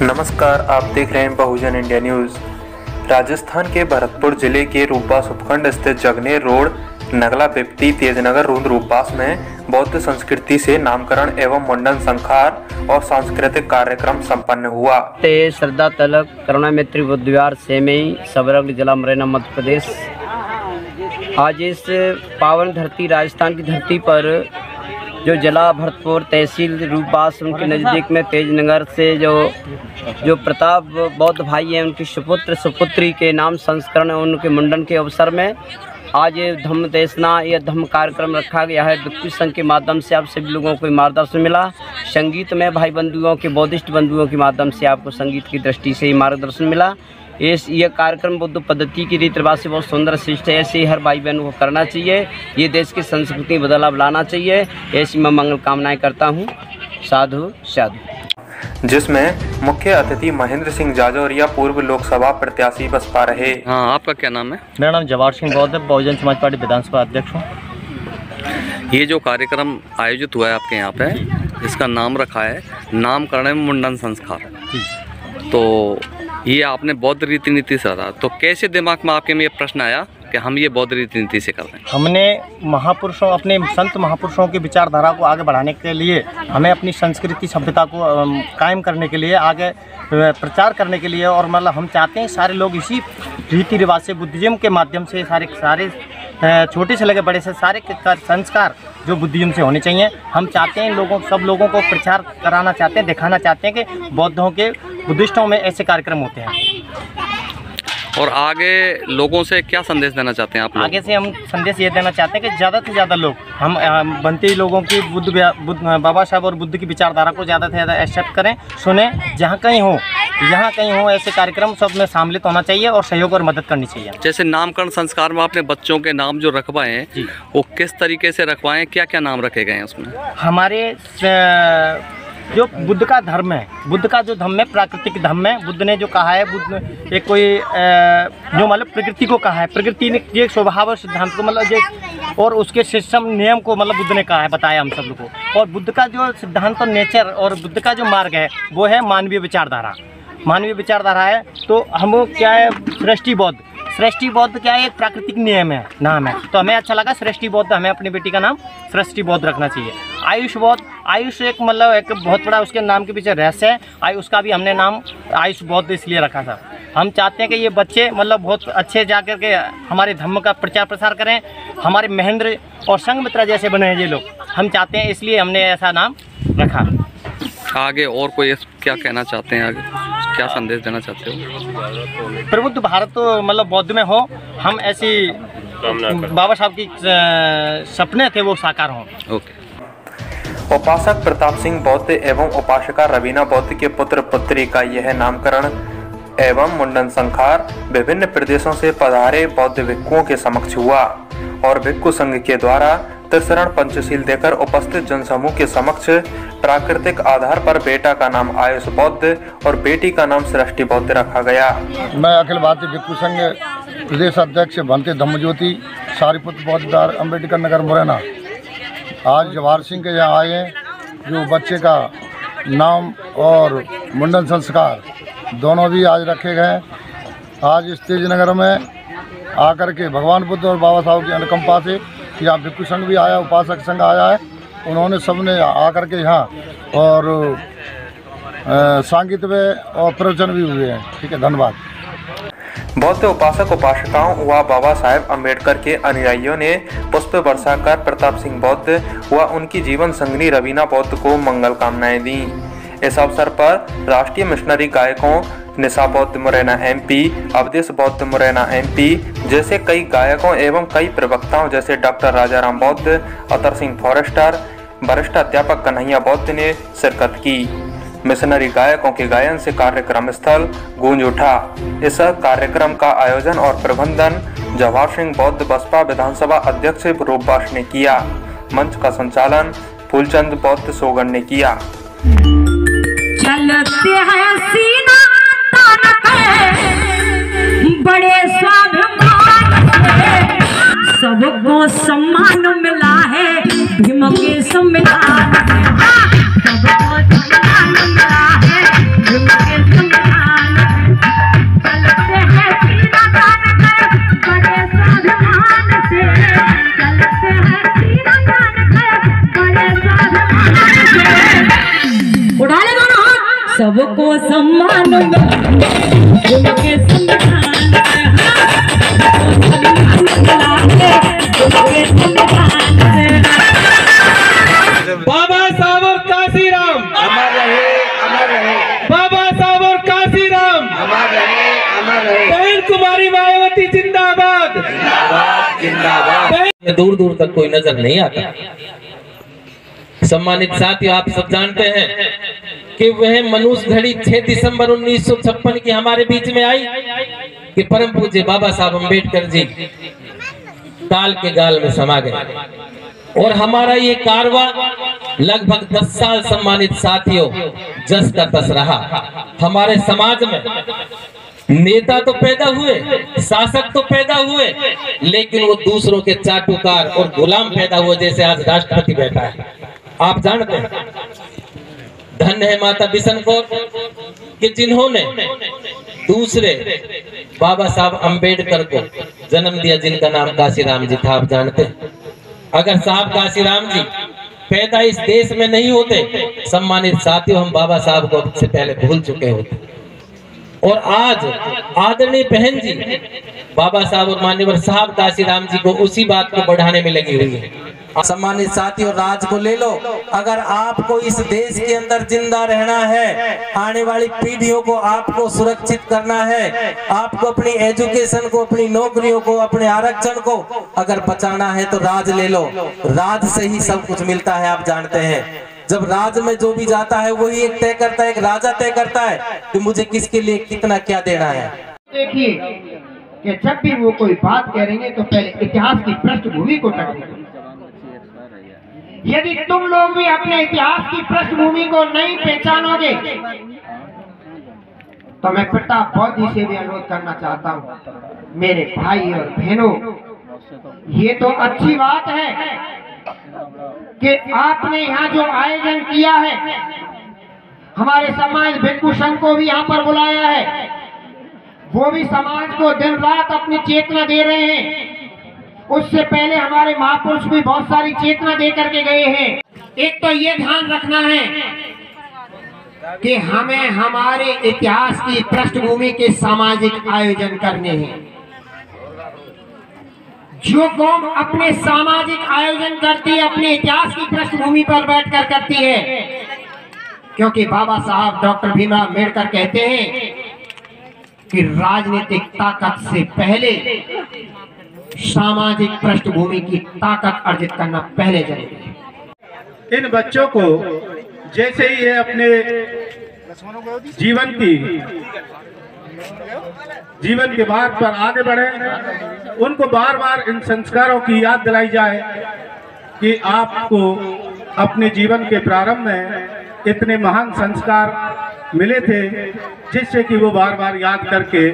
नमस्कार, आप देख रहे हैं बहुजन इंडिया न्यूज़। राजस्थान के भरतपुर जिले के रूपबास उपखंड स्थित जगनेर रोड नगला पिपटी तेजनगर रूंद रूपबास में बौद्ध संस्कृति से नामकरण एवं मुंडन संस्कार और सांस्कृतिक कार्यक्रम संपन्न हुआ। श्रद्धा तलक करुणा मैत्री बुद्ध विहार सेमई सबरगढ़ जिला मुरैना मध्य प्रदेश। आज इस पावन धरती राजस्थान की धरती पर जो जिला भरतपुर तहसील रूपबास उनके नज़दीक में तेजनगर से जो प्रताप बौद्ध भाई हैं उनकी सुपुत्री के नाम संस्करण और उनके मुंडन के अवसर में आज ये धम्म देशना या धम्म कार्यक्रम रखा गया है। भिक्षु संघ के माध्यम से आप सभी लोगों को मार्गदर्शन मिला। संगीत में भाई बंधुओं के बौद्धिस्ट बंधुओं के माध्यम से आपको संगीत की दृष्टि से ही मार्गदर्शन मिला। यह कार्यक्रम बुद्ध पद्धति की रीति रिवाज से बहुत सुंदर शिष्ट है। ऐसे ही हर भाई बहन को करना चाहिए। ये देश की संस्कृति बदलाव लाना चाहिए। ऐसी मैं मंगल कामनाएं करता हूँ। साधु साधु। जिसमें मुख्य अतिथि महेंद्र सिंह जाजौरिया पूर्व लोकसभा प्रत्याशी बसपा रहे। हाँ, आपका क्या नाम है? मेरा नाम जवाहर सिंह बौद्ध है, बहुजन समाज पार्टी विधानसभा अध्यक्ष हूँ। ये जो कार्यक्रम आयोजित हुआ है आपके यहाँ पे, इसका नाम रखा है नामकरण एवं मुंडन संस्कार। तो ये आपने बौद्ध रीति नीति से रहा, तो कैसे दिमाग में आपके में ये प्रश्न आया कि हम ये बौद्ध रीति नीति से कर रहे हैं? हमने महापुरुषों, अपने संत महापुरुषों की विचारधारा को आगे बढ़ाने के लिए, हमें अपनी संस्कृति सभ्यता को कायम करने के लिए, आगे प्रचार करने के लिए, और मतलब हम चाहते हैं सारे लोग इसी रीति रिवाज से बुद्धिज्म के माध्यम से सारे छोटे से लगे बड़े से सारे संस्कार जो बुद्धिज्म से होने चाहिए। हम चाहते हैं सब लोगों को प्रचार कराना चाहते हैं, दिखाना चाहते हैं कि बौद्धों के बुद्धिस्टों में ऐसे कार्यक्रम होते हैं। और आगे लोगों से क्या संदेश देना चाहते हैं आप लोग? आगे से हम संदेश ये देना चाहते हैं कि ज़्यादा से ज़्यादा लोग हम बनते लोगों की बाबा साहब और बुद्ध की विचारधारा को ज़्यादा से ज़्यादा एक्सेप्ट करें, सुने। जहाँ कहीं हो ऐसे कार्यक्रम सब में सम्मिलित होना चाहिए और सहयोग और मदद करनी चाहिए। जैसे नामकरण संस्कार में आपने बच्चों के नाम जो रखवाए हैं, वो किस तरीके से रखवाए, क्या क्या नाम रखे गए हैं उसमें? हमारे जो बुद्ध का धर्म है, बुद्ध का जो धर्म है प्राकृतिक धर्म है। बुद्ध ने जो कहा है, बुद्ध एक कोई जो मतलब प्रकृति को कहा है, प्रकृति ने ये स्वभाव और सिद्धांत को मतलब और उसके सिस्टम नियम को मतलब बुद्ध ने कहा है, बताया हम सब लोग को। और बुद्ध का जो सिद्धांत और नेचर और बुद्ध का जो मार्ग है वो है मानवीय विचारधारा। मानवीय विचारधारा है तो हम क्या है, सृष्टि बौद्ध क्या है, एक प्राकृतिक नियम है, नाम है। तो हमें अच्छा लगा सृष्टि बौद्ध, हमें अपनी बेटी का नाम सृष्टि बौद्ध रखना चाहिए। आयुष बौद्ध, आयुष एक मतलब एक बहुत बड़ा उसके नाम के पीछे रहस्य है। आयुष का भी हमने नाम आयुष बौद्ध इसलिए रखा था। हम चाहते हैं कि ये बच्चे मतलब बहुत अच्छे जाकर के हमारे धर्म का प्रचार प्रसार करें, हमारे महेंद्र और संघमित्रा जैसे बने हैं ये लोग, हम चाहते हैं, इसलिए हमने ऐसा नाम रखा। आगे और कोई क्या कहना चाहते हैं, आगे क्या संदेश देना चाहते हो? प्रबुद्ध भारत तो मतलब बौद्ध में हो, हम ऐसी बाबा साहब की सपने थे वो साकार हों। ओके। उपासक प्रताप सिंह बौद्ध एवं उपासिका रवीना बौद्ध के पुत्र पुत्री का यह नामकरण एवं मुंडन संस्कार विभिन्न प्रदेशों से पधारे बौद्ध भिक्षुओं के समक्ष हुआ और भिक्षु संघ के द्वारा त्रिशरण पंचशील देकर उपस्थित जनसमूह के समक्ष प्राकृतिक आधार पर बेटा का नाम आयुष बौद्ध और बेटी का नाम सृष्टि बौद्ध रखा गया। मैं अखिल भारतीय भिक्षु संघ प्रदेश अध्यक्ष भंते धम्मज्योति सारीपुत्र बौद्ध विहार अम्बेडकर नगर मुरैना आज जवाहर सिंह के यहाँ आए हैं। जो बच्चे का नाम और मुंडन संस्कार दोनों भी आज रखे गए। आज इस तेजनगर में आकर के भगवान बुद्ध और बाबा साहब की अनुकंपा से यहाँ भिक्षु संघ भी आया, उपासक संघ आया है। उन्होंने सबने आकर के यहाँ और संगीत में और प्रवचन भी हुए हैं। ठीक है, धन्यवाद। बौद्ध उपासक उपासिकाओं व बाबा साहेब अम्बेडकर के अनुयायियों ने पुष्प वर्षा कर प्रताप सिंह बौद्ध व उनकी जीवन संगिनी रवीना बौद्ध को मंगल कामनाएं दी। इस अवसर पर राष्ट्रीय मिशनरी गायकों निशा बौद्ध मुरैना MP, अवधेश बौद्ध मुरैना MP जैसे कई गायकों एवं कई प्रवक्ताओं जैसे डॉक्टर राजाराम बौद्ध, अतर सिंह फॉरेस्टर, वरिष्ठ अध्यापक कन्हैया बौद्ध ने शिरकत की। मिशनरी गायकों के गायन से कार्यक्रम स्थल गूंज उठा। इस कार्यक्रम का आयोजन और प्रबंधन जवाहर सिंह बौद्ध बसपा विधानसभा अध्यक्ष रूपबास ने किया। मंच का संचालन फूलचंद बौद्ध सोगन ने किया। चलते हैं सीना बड़े स्वाभिमान से सबको सम्मान मिला है भीम के संविधान। सबको सम्मान मिला है भीम के सबको सम्मान मिला के संविधान बाबा साहब और काशीराम अमर रहे, अमर रहे। बाबा साहब और काशीराम अमर रहे, अमर रहे। बहन कुमारी मायावती जिंदाबाद, जिंदाबाद, जिंदाबाद। दूर दूर तक कोई नजर नहीं आता। सम्मानित साथियों, आप सब जानते हैं कि वह मनुष्य घड़ी 6 दिसंबर 1956 की हमारे बीच में आई कि परम पूज्य बाबा साहब अम्बेडकर जी काल के गाल में समा गए और हमारा ये कारवा लगभग 10 साल सम्मानित साथियों जस का तस रहा। हमारे समाज में नेता तो पैदा हुए, शासक तो पैदा हुए, लेकिन वो दूसरों के चाटुकार और गुलाम पैदा हुए, जैसे आज राष्ट्रपति बैठा है। आप जानते हैं, धन्य है माता बिशन कौर कि जिन्होंने दूसरे बाबा साहब अम्बेडकर को जन्म दिया, जिनका नाम काशीराम जी था। आप जानते हैं, अगर साहब काशीराम जी पैदा इस देश में नहीं होते, सम्मानित साथियों, हम बाबा साहब को से पहले भूल चुके होते। और आज आदरणीय बहन जी बाबा साहब और मान्यवर साहब काशीराम जी को उसी बात को बढ़ाने में लगी हुई है। सम्मानित साथियों, राज को ले लो। अगर आपको इस देश के अंदर जिंदा रहना है, आने वाली पीढ़ियों को आपको सुरक्षित करना है, आपको अपनी एजुकेशन को, अपनी नौकरियों को, अपने आरक्षण को अगर बचाना है तो राज ले लो। राज से ही सब कुछ मिलता है। आप जानते हैं, जब राज में जो भी जाता है वही एक तय करता है, एक राजा तय करता है कि मुझे किसके लिए कितना क्या देना है। देखिए कि जब भी वो कोई बात कह रही है तो पहले इतिहास की पृष्ठभूमि को टकराओ। यदि तुम लोग भी अपने इतिहास की पृष्ठभूमि को नहीं पहचानोगे तो मैं प्रताप बौद्ध जी से भी अनुरोध करना चाहता हूँ, मेरे भाई और बहनों, ये तो अच्छी बात है कि आपने यहाँ जो आयोजन किया है, हमारे समाज भिक्षु संघ को भी यहाँ पर बुलाया है, वो भी समाज को दिन रात अपनी चेतना दे रहे हैं। उससे पहले हमारे महापुरुष भी बहुत सारी चेतना दे करके गए हैं। एक तो ये ध्यान रखना है कि हमें हमारे इतिहास की पृष्ठभूमि के सामाजिक आयोजन करने हैं। जो कौम अपने सामाजिक आयोजन करती है अपने इतिहास की पृष्ठभूमि पर बैठकर करती है, क्योंकि बाबा साहब डॉक्टर भीमराव अम्बेडकर कहते हैं कि राजनीतिक ताकत से पहले सामाजिक पृष्ठभूमि की ताकत अर्जित करना पहले जरूरी है। इन बच्चों को जैसे ही ये अपने जीवन के मार्ग पर आगे बढ़े, उनको बार बार इन संस्कारों की याद दिलाई जाए कि आपको अपने जीवन के प्रारंभ में इतने महान संस्कार मिले थे, जिससे कि वो बार बार याद करके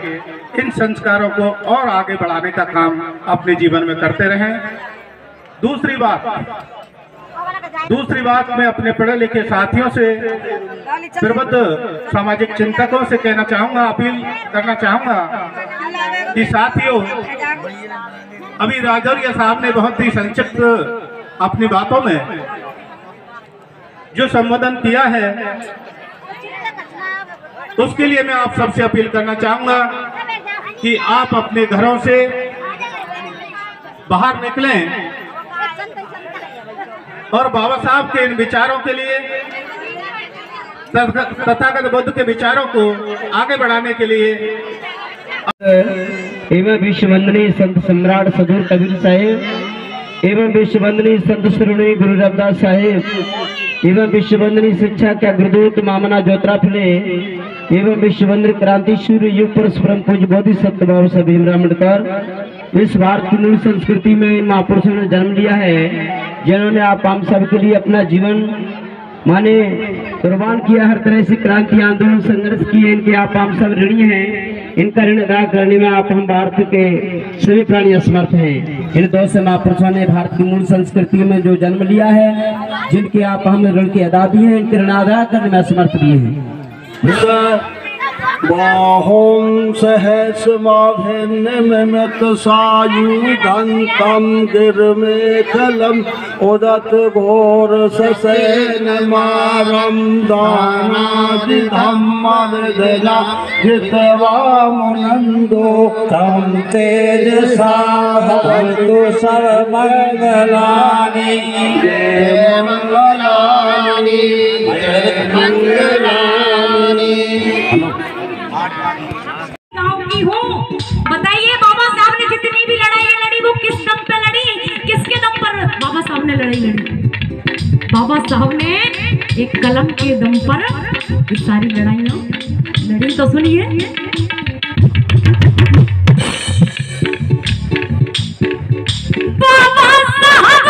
इन संस्कारों को और आगे बढ़ाने का काम अपने जीवन में करते रहें। दूसरी बात मैं अपने पढ़े लिखे साथियों से, प्रबुद्ध सामाजिक चिंतकों से कहना चाहूँगा, अपील करना चाहूँगा कि साथियों, अभी राजौरिया साहब ने बहुत ही संक्षिप्त अपनी बातों में जो संबोधन किया है, उसके लिए मैं आप सबसे अपील करना चाहूँगा कि आप अपने घरों से बाहर निकलें और बाबा साहब के इन विचारों के लिए, तथागत बुद्ध के विचारों को आगे बढ़ाने के लिए एवं विश्व वंदनीय संत सम्राट सदूर कबीर साहेब एवं विश्व वंदनीय संत श्रोमणी गुरु रविदास साहेब एवं विश्व वंदनीय शिक्षा का गुरुदूत मामना ज्योतिरा फुले एवं विश्व वंदनीय क्रांति सूर्य युग पुरुष परम पूज्य बोधिसत्व बाबा साहब भीमराव अम्बेडकर इस भारत की मूल संस्कृति में इन महापुरुषों ने जन्म लिया है, जिन्होंने आप हम सब के लिए अपना जीवन माने कुर्बान किया, हर तरह से क्रांति आंदोलन संघर्ष किए। इनके आप हम सब ऋणी हैं। इनका ऋण अदा करने में आप हम भारत के सभी प्राणी असमर्थ हैं। इन दो से महापुरुषों ने भारत की मूल संस्कृति में जो जन्म लिया है, जिनके आप हम ऋण के अदा भी हैं, इनके ऋण अदा करने में असमर्थ भी हैं। बाहुं सहस्रमाभिन्नमित सायुधन्तं गिरमेखलम् उदत घोर ससेनमारं दानादिधम्मविधना जित्वा मुनन्दो तं तेजसा भवतु सर्वमङ्गलानि मंगलानि गाँव की हूँ। बताइए बाबा साहब ने जितनी भी लड़ाइयाँ लड़ी वो किस दम पे लड़ी, किसके दम पर बाबा साहब ने लड़ाई लड़ी? बाबा साहब ने एक कलम के दम पर ये सारी लड़ाइयाँ लड़ी। तो सुनिए, बाबा साहब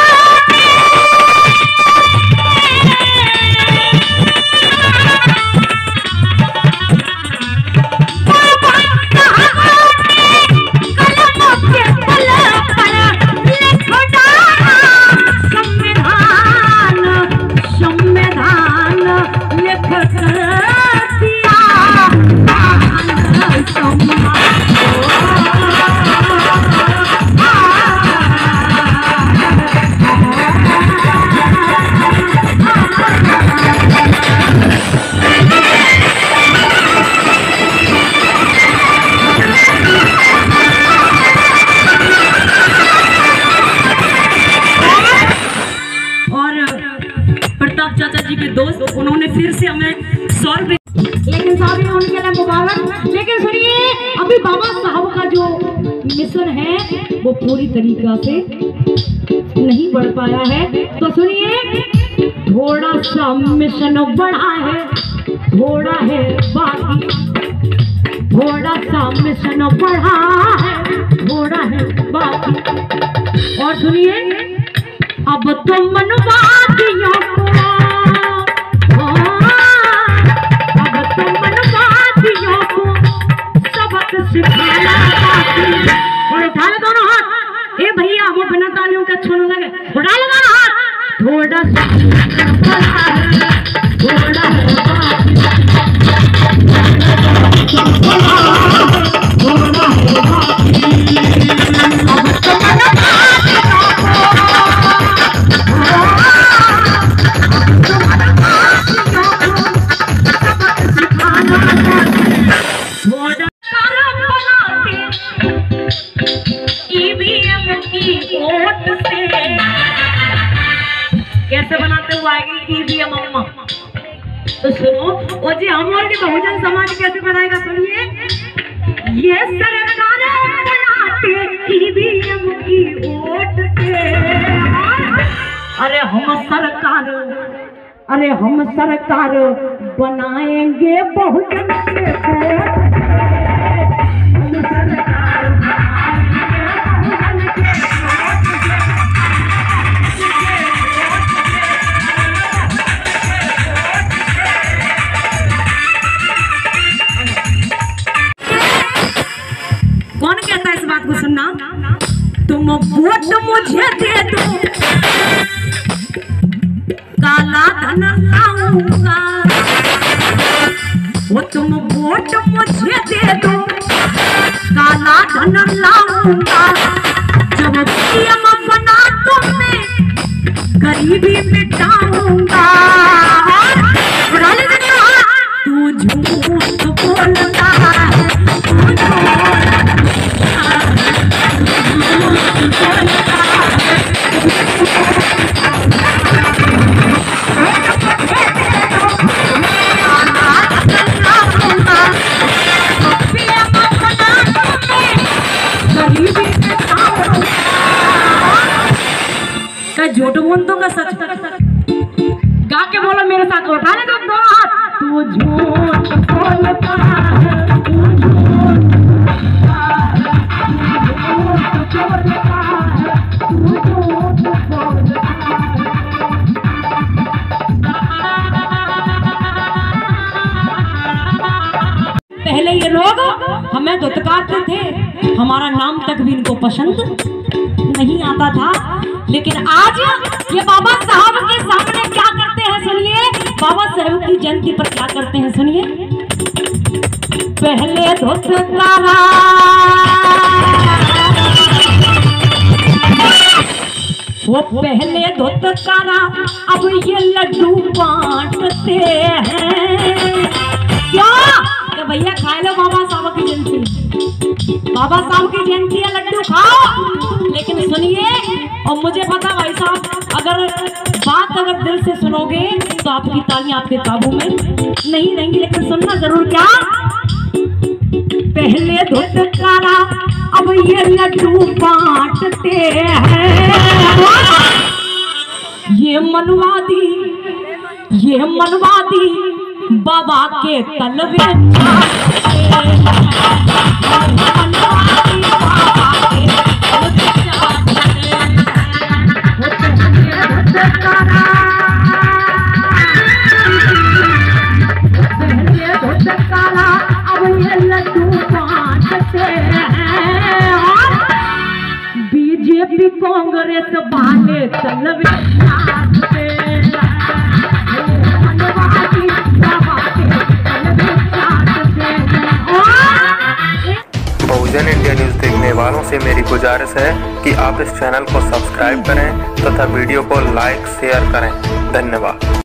चाचा जी के दोस्त, उन्होंने फिर से हमें 100 रुपए, लेकिन साहब उनके लिए मुबारक। लेकिन सुनिए, अभी बाबा साहब का जो मिशन है वो पूरी तरीका से नहीं बढ़ पाया है। तो सुनिए, थोड़ा सा मिशन बढ़ा है, थोड़ा है बाकी, थोड़ा सा मिशन बढ़ा है, थोड़ा है बाकी। और सुनिए, अब तो मनवादियों को, अब तो मनवादियों को सबक सिखाना बाकी। और उठा ले दोनों हाथ, ए भैया वो बिना तालियों के अच्छे न लगे, उठा ले दोनों हाथ। थोड़ा सा थोड़ा कैसे बनाते हुए आएगी ईवीएम अम्मा। तो सुनो, और जी हमारे के बहुजन समाज कैसे बनाएगा? सुनिए, ये सरकार बनाते ईवीएम की वोट से। अरे हम सरकार बनाएंगे बहुजन के वोट। कौन कहता है इस बात को? सुनना, तुम वोट मुझे दे दो, काला धन लाऊंगा। वो तुम वोट मुझे दे दो, काला धन लाऊंगा। जब पीएम बना तो मैं गरीबी मिटाऊंगा। तू झूठ बोलता है, तू झूठ बोलतों का सच गा के बोलो मेरे साथ, उठा ले तुम दोनों हाथ। तू झूठ बोलता है, तू झूठ पहले ये लोग हमें धुतकारते थे, हमारा नाम तक भी इनको पसंद नहीं आता था। लेकिन आज ये बाबा साहब के सामने क्या करते हैं? सुनिए, बाबा साहब की जयंती पर क्या करते हैं? सुनिए, पहले धुतकारा, वो पहले धुतकारा, अब ये लड्डू बांटते हैं। क्या भैया खा लो बाबा साहब की जयंती, बाबा साहब की जयंती है, लड्डू खाओ। लेकिन सुनिए, और मुझे पता भाई साहब अगर दिल से सुनोगे तो आपकी तालियां आपके काबू में नहीं रहेंगी, लेकिन सुनना जरूर। क्या पहले धुतकारा, अब ये लड्डू बांटते हैं। ये मनवादी बाबा के तलवे बीजेपी कांग्रेस बाले तलवे बहुजन इंडिया न्यूज देखने वालों से मेरी गुजारिश है कि आप इस चैनल को सब्सक्राइब करें तथा वीडियो को लाइक शेयर करें। धन्यवाद।